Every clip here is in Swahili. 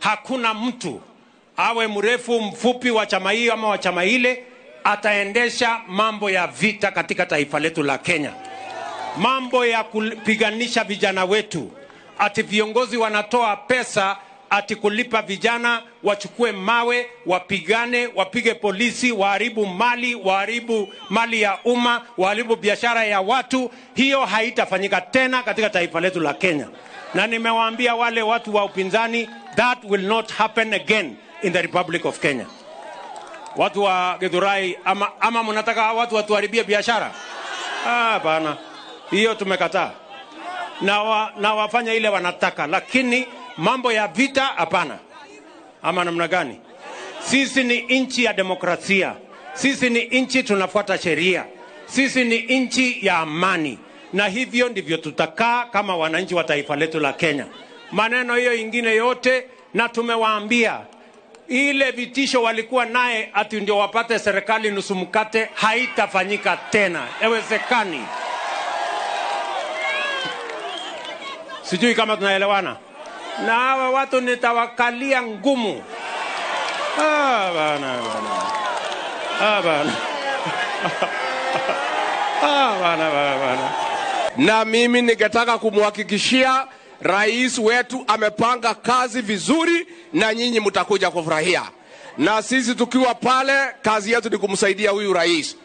hakuna mtu awe mrefu mfupi wa chama hii ama wa chama ile ataendesha mambo ya vita katika taifa letu la Kenya. Mambo ya kupiganisha vijana wetu, ati viongozi wanatoa pesa ati kulipa vijana wachukue mawe, wapigane, wapige polisi, waharibu mali ya umma, waharibu biashara ya watu. Hiyo haitafanyika tena katika taifa letu la Kenya. Na nimewaambia wale watu wa upinzani, that will not happen again in the Republic of Kenya. Watu wa Githurai, ama mnataka watu watuharibie biashara? Hapana. Hiyo tumekataa. Na wafanya ile wanataka, lakini mambo ya vita hapana. Ama namna gani? Sisi ni nchi ya demokrasia. Sisi ni nchi tunafuata sheria. Sisi ni nchi ya amani. Na hivyo ndivyo tutakaa kama wananchi wa taifa letu la Kenya. Maneno hiyo ingine yote, na tumewaambia ile vitisho walikuwa naye ati ndio wapate serikali nusu mkate, haitafanyika tena. Haiwezekani. Sijui kama tunaelewana. Na hawa watu nitawakalia ngumu. Bana. Na mimi ningetaka kumhakikishia rais wetu amepanga kazi vizuri na nyinyi mtakuja kufurahia. Na sisi tukiwa pale, kazi yetu ni kumsaidia huyu rais.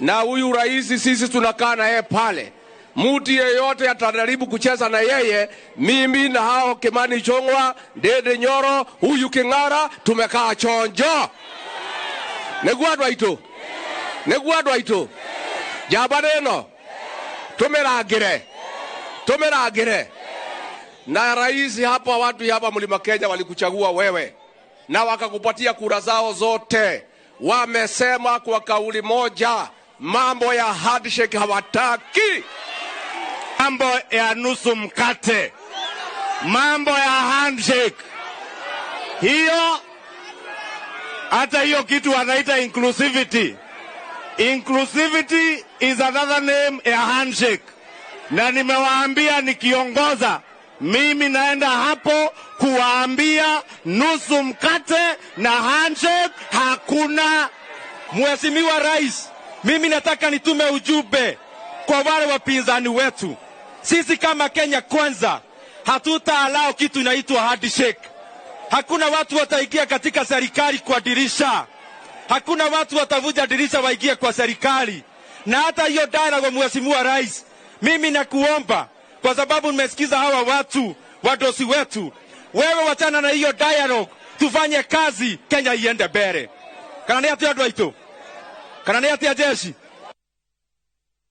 Na huyu rais sisi tunakaa na yeye pale. Mtu yeyote atajaribu kucheza na yeye, mimi na hao Kimani Ichung'wah, Ndindi Nyoro, huyu King'ara tumekaa chonjo. Neguadwa ito. Jabareno. Tumeragire. Na rais hapa, watu hapa Mlima Kenya walikuchagua wewe na wakakupatia kura zao zote. Wamesema kwa kauli moja, mambo ya handshake hawataki. Mambo ya nusu mkate, mambo ya handshake, hiyo hata hiyo kitu wanaita inclusivity. Inclusivity is another name ya handshake. Na nimewaambia nikiongoza, mimi naenda hapo kuwaambia nusu mkate na handshake hakuna. Mheshimiwa Rais, mimi nataka nitume ujumbe kwa wale wapinzani wetu. Sisi kama Kenya Kwanza hatutaalao kitu inaitwa handshake. Hakuna watu wataingia katika serikali kwa dirisha. Hakuna watu watavuja dirisha waingie kwa serikali. Na hata hiyo dialogue, Mheshimiwa Rais, mimi nakuomba, kwa sababu nimesikiza hawa watu wadosi wetu, wewe wachana na hiyo dialogue, tufanye kazi, Kenya iende mbele. Kana ni ati adwa ito? Kana ni ati jeshi?